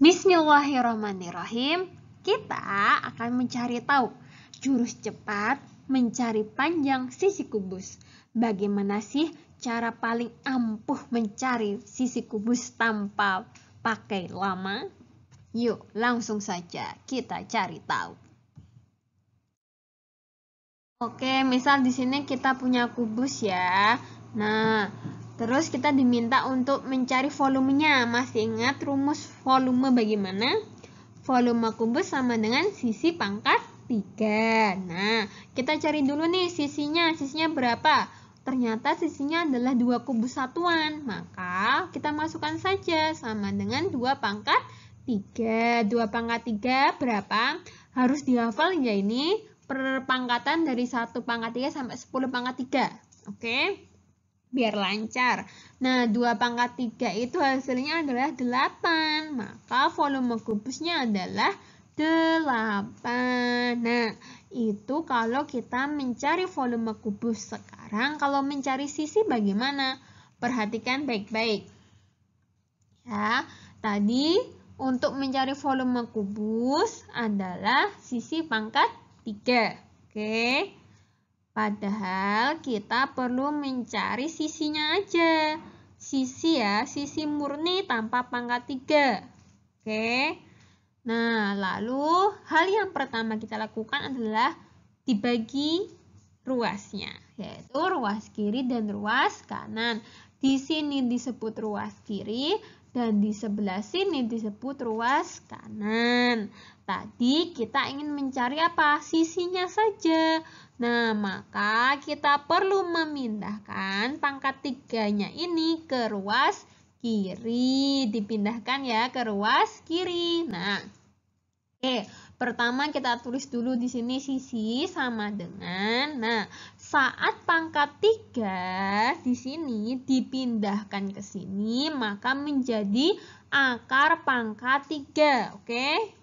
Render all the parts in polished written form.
Bismillahirrahmanirrahim. Kita akan mencari tahu jurus cepat mencari panjang sisi kubus. Bagaimana sih cara paling ampuh mencari sisi kubus tanpa pakai lama? Yuk, langsung saja kita cari tahu. Oke, misal di sini kita punya kubus ya. Nah, terus kita diminta untuk mencari volumenya. Masih ingat rumus volume bagaimana? Volume kubus sama dengan sisi pangkat 3. Nah, kita cari dulu nih sisinya. Sisinya berapa? Ternyata sisinya adalah 2 kubus satuan. Maka kita masukkan saja sama dengan 2 pangkat 3. 2 pangkat 3 berapa? Harus dihafal ya ini. Perpangkatan dari 1 pangkat 3 sampai 10 pangkat 3. Oke? Biar lancar. Nah, 2 pangkat 3 itu hasilnya adalah 8. Maka volume kubusnya adalah 8. Nah, itu kalau kita mencari volume kubus. Sekarang kalau mencari sisi bagaimana? Perhatikan baik-baik. Ya, tadi untuk mencari volume kubus adalah sisi pangkat 3. Oke. Padahal kita perlu mencari sisinya aja. Sisi ya, sisi murni tanpa pangkat 3. Oke. Nah, lalu hal yang pertama kita lakukan adalah dibagi ruasnya, yaitu ruas kiri dan ruas kanan. Di sini disebut ruas kiri dan di sebelah sini disebut ruas kanan. Tadi kita ingin mencari apa? Sisinya saja. Nah, maka kita perlu memindahkan pangkat 3-nya ini ke ruas kiri. Dipindahkan ya ke ruas kiri. Nah, oke. Pertama kita tulis dulu di sini sisi sama dengan, nah, saat pangkat 3 di sini dipindahkan ke sini, maka menjadi akar pangkat 3, oke?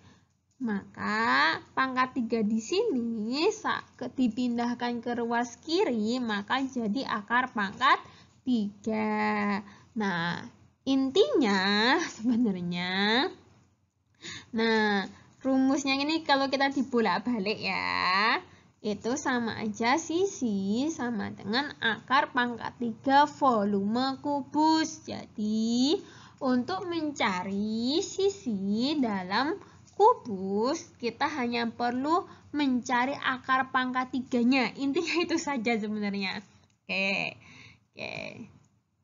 Maka pangkat 3 di sini saat dipindahkan ke ruas kiri, maka jadi akar pangkat 3. Nah, intinya sebenarnya, nah, rumusnya ini kalau kita dibolak-balik ya, itu sama aja sisi sama dengan akar pangkat 3 volume kubus. Jadi, untuk mencari sisi dalam kubus, kita hanya perlu mencari akar pangkat 3-nya. Intinya itu saja sebenarnya. Oke.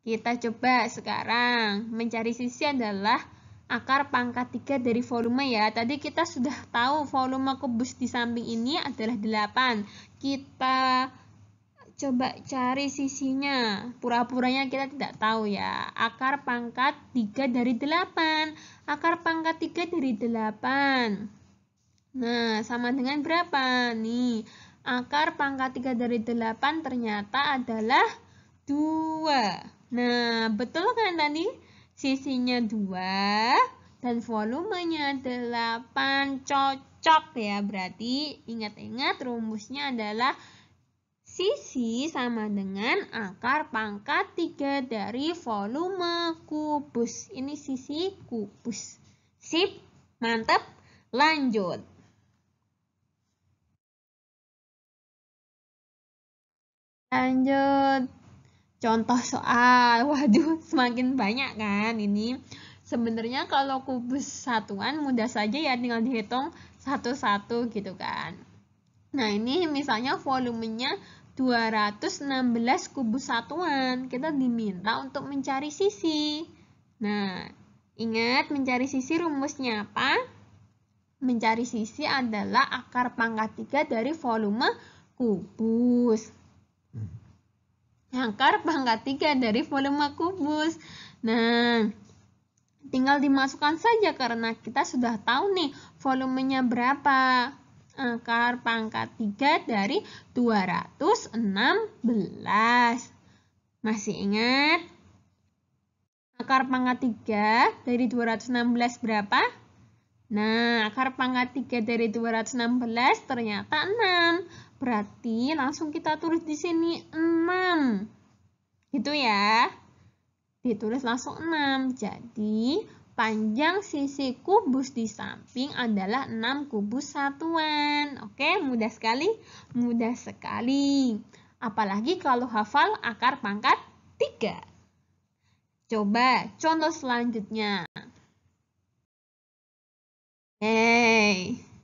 Kita coba sekarang. Mencari sisi adalah akar pangkat 3 dari volume ya. Tadi kita sudah tahu volume kubus di samping ini adalah 8. Kita coba cari sisinya. Pura-puranya kita tidak tahu ya. Akar pangkat 3 dari 8. Akar pangkat 3 dari 8. Nah, sama dengan berapa? Nih, akar pangkat 3 dari 8 ternyata adalah 2. Nah, betul kan tadi? Sisinya 2 dan volumenya 8. Cocok ya. Berarti ingat-ingat rumusnya adalah sisi sama dengan akar pangkat 3 dari volume kubus. Ini sisi kubus. Sip, mantap. Lanjut. Contoh soal. Waduh, semakin banyak kan ini. Sebenarnya kalau kubus satuan mudah saja ya, tinggal dihitung satu-satu gitu kan. Nah, ini misalnya volumenya 216 kubus satuan. Kita diminta untuk mencari sisi. Nah, ingat mencari sisi rumusnya apa? Mencari sisi adalah akar pangkat 3 dari volume kubus. Akar pangkat 3 dari volume kubus. Nah, tinggal dimasukkan saja karena kita sudah tahu nih volumenya berapa. Akar pangkat 3 dari 216. Masih ingat? Akar pangkat 3 dari 216 berapa? Nah, akar pangkat 3 dari 216 ternyata 6. Berarti langsung kita tulis di sini 6. Gitu ya. Ditulis langsung 6. Jadi, Panjang sisi kubus di samping adalah 6 kubus satuan. Oke, mudah sekali? Mudah sekali. Apalagi kalau hafal akar pangkat 3. Coba contoh selanjutnya.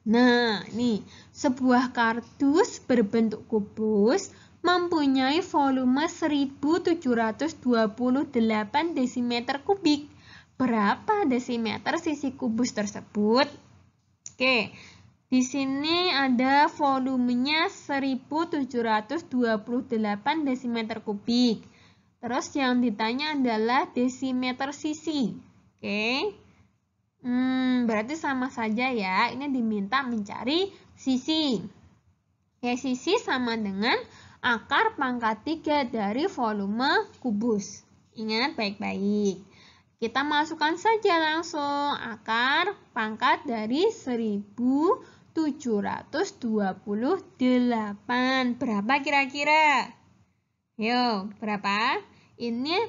Nah, nih, sebuah kardus berbentuk kubus mempunyai volume 1728 desimeter kubik. Berapa desimeter sisi kubus tersebut? Oke, di sini ada volumenya 1728 desimeter kubik. Terus yang ditanya adalah desimeter sisi. Oke. Berarti sama saja ya. Ini diminta mencari sisi. Ya, sisi sama dengan akar pangkat 3 dari volume kubus. Ingat baik-baik. Kita masukkan saja langsung akar pangkat dari 1728. Berapa kira-kira? Yo, berapa? Ini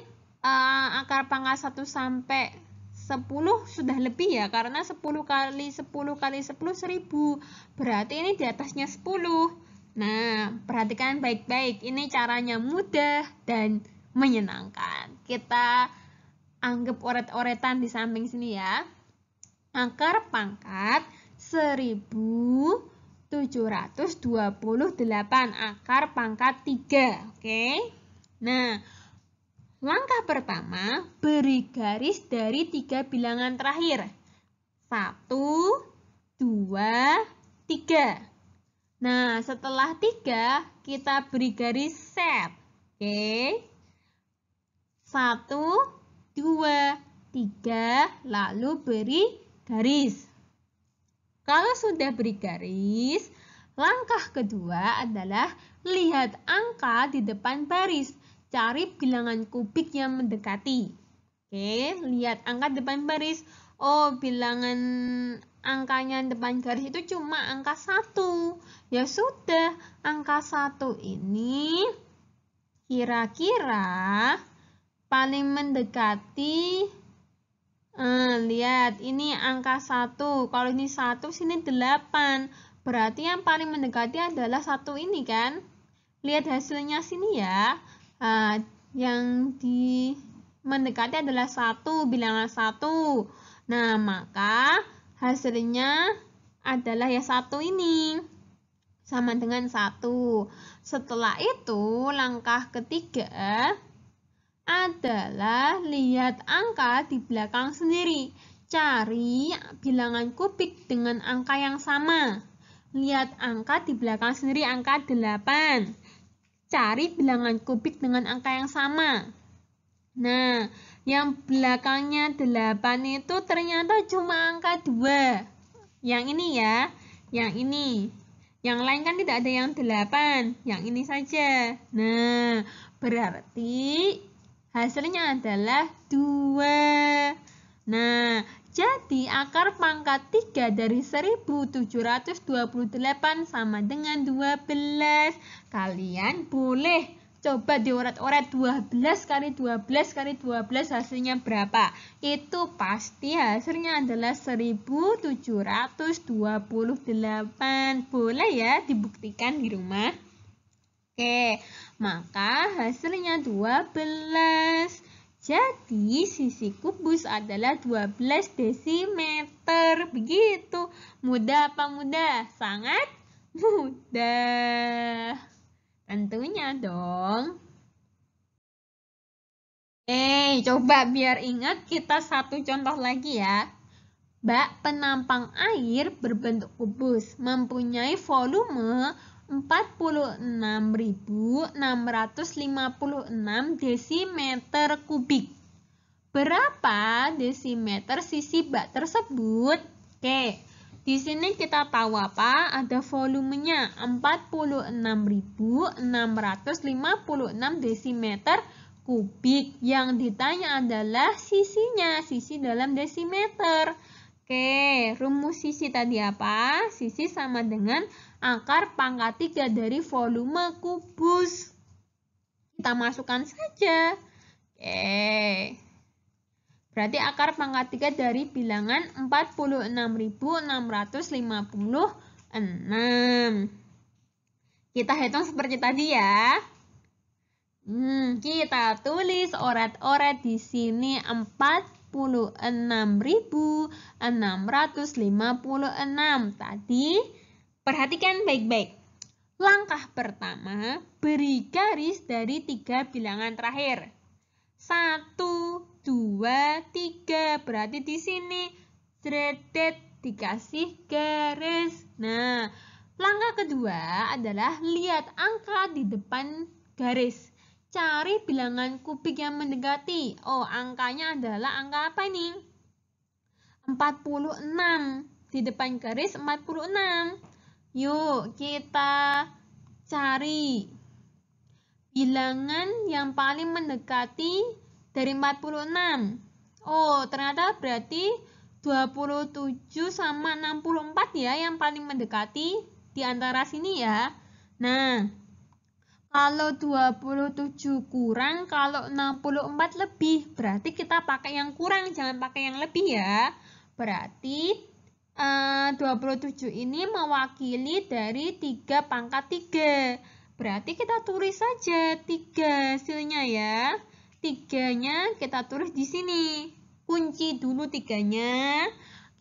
akar pangkat 1 sampai 10 sudah lebih ya, karena 10 kali 10 kali 10 1000. Berarti ini di atasnya 10. Nah, perhatikan baik-baik. Ini caranya mudah dan menyenangkan. Kita anggap oret-oretan di samping sini ya. Akar pangkat 1728, akar pangkat 3. Oke. Nah, langkah pertama, beri garis dari 3 bilangan terakhir. 1, 2, 3. Nah, setelah 3, kita beri garis set. Oke. 1, 2, 3, lalu beri garis. Kalau sudah beri garis, langkah kedua adalah lihat angka di depan baris. Cari bilangan kubik yang mendekati. Oke, lihat angka depan baris. Oh, bilangan angkanya depan garis itu cuma angka 1. Ya sudah, angka 1 ini kira-kira paling mendekati, lihat ini angka 1. Kalau ini 1, sini 8. Berarti yang paling mendekati adalah 1 ini kan? Lihat hasilnya sini ya. Yang mendekati adalah 1, bilangan 1. Nah, maka hasilnya adalah ya 1 ini. Sama dengan 1. Setelah itu, langkah ketiga adalah lihat angka di belakang sendiri. Cari bilangan kubik dengan angka yang sama. Lihat angka di belakang sendiri, angka 8. Cari bilangan kubik dengan angka yang sama. Nah, yang belakangnya 8 itu ternyata cuma angka 2. Yang ini ya, yang ini. Yang lain kan tidak ada yang 8, yang ini saja. Nah, berarti hasilnya adalah 2. Nah, jadi akar pangkat 3 dari 1728 sama dengan 12. Kalian boleh coba dioret-oret 12 kali 12 kali 12 hasilnya berapa? Itu pasti hasilnya adalah 1728. Boleh ya dibuktikan di rumah? Oke, maka hasilnya 12. Jadi sisi kubus adalah 12 desimeter. Begitu. Mudah apa mudah? Sangat mudah. Tentunya dong. Coba biar ingat, kita satu contoh lagi ya. Bak penampang air berbentuk kubus mempunyai volume 46.656 desimeter kubik. Berapa desimeter sisi bak tersebut? Oke, di sini kita tahu apa? Ada volumenya 46.656 desimeter kubik. Yang ditanya adalah sisinya, sisi dalam desimeter. Oke, rumus sisi tadi apa? Sisi sama dengan akar pangkat 3 dari volume kubus. Kita masukkan saja. Oke. Berarti akar pangkat 3 dari bilangan 46.656. Kita hitung seperti tadi ya. Kita tulis oret-oret di sini 46.656. Tadi perhatikan baik-baik. Langkah pertama, beri garis dari 3 bilangan terakhir. 1, 2, 3. Berarti di sini dredet dikasih garis. Nah, langkah kedua adalah lihat angka di depan garis. Cari bilangan kubik yang mendekati. Oh, angkanya adalah angka apa ini? 46. Di depan garis 46. Yuk, kita cari bilangan yang paling mendekati dari 46. Oh, ternyata berarti 27 sama 64 ya yang paling mendekati di antara sini ya. Nah, kalau 27 kurang, kalau 64 lebih, berarti kita pakai yang kurang, jangan pakai yang lebih ya. Berarti 27 ini mewakili dari 3 pangkat 3. Berarti kita tulis saja 3 hasilnya ya. 3-nya kita tulis di sini. Kunci dulu 3-nya.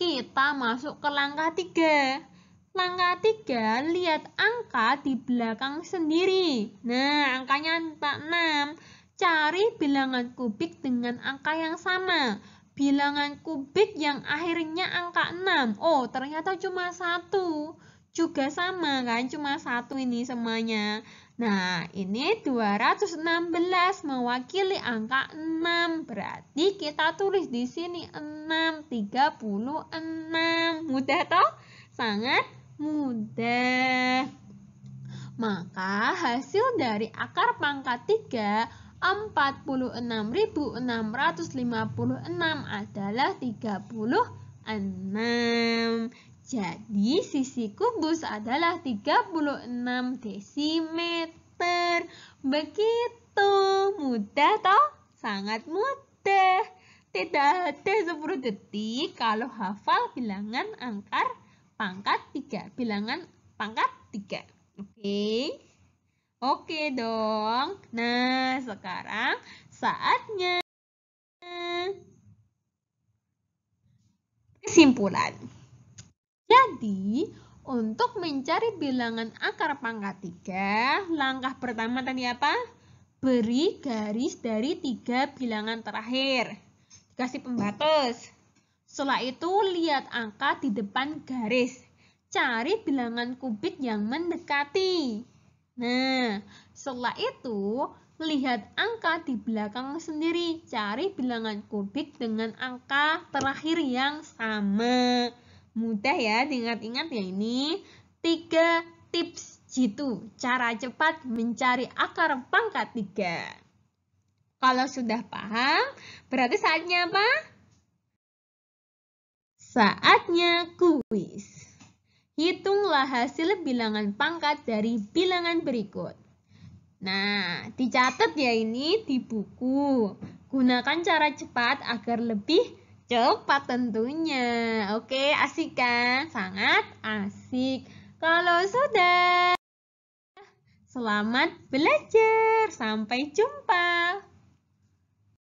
Kita masuk ke langkah 3. Langkah 3, lihat angka di belakang sendiri. Nah, angkanya 46. Cari bilangan kubik dengan angka yang sama. Bilangan kubik yang akhirnya angka 6. Oh, ternyata cuma 1. Juga sama kan, cuma 1 ini semuanya. Nah, ini 216 mewakili angka 6. Berarti kita tulis di sini 636. Mudah toh? Sangat mudah. Maka hasil dari akar pangkat 3 46.656 adalah 36. Jadi sisi kubus adalah 36 desimeter. Begitu mudah toh? Sangat mudah. Tidak ada 10 detik kalau hafal bilangan angkar pangkat 3. Bilangan pangkat 3. Oke. Oke dong. Nah, sekarang saatnya kesimpulan. Jadi, untuk mencari bilangan akar pangkat 3, langkah pertama tadi apa? Beri garis dari 3 bilangan terakhir. Dikasih pembatas. Setelah itu, lihat angka di depan garis. Cari bilangan kubik yang mendekati. Nah, setelah itu, lihat angka di belakang sendiri. Cari bilangan kubik dengan angka terakhir yang sama. Mudah ya, diingat-ingat ya ini. 3 tips jitu. Cara cepat mencari akar pangkat 3. Kalau sudah paham, berarti saatnya apa? Saatnya kuis. Hitunglah hasil bilangan pangkat dari bilangan berikut. Nah, dicatat ya ini di buku. Gunakan cara cepat agar lebih cepat tentunya. Oke, asik kan? Sangat asik. Kalau sudah, selamat belajar. Sampai jumpa.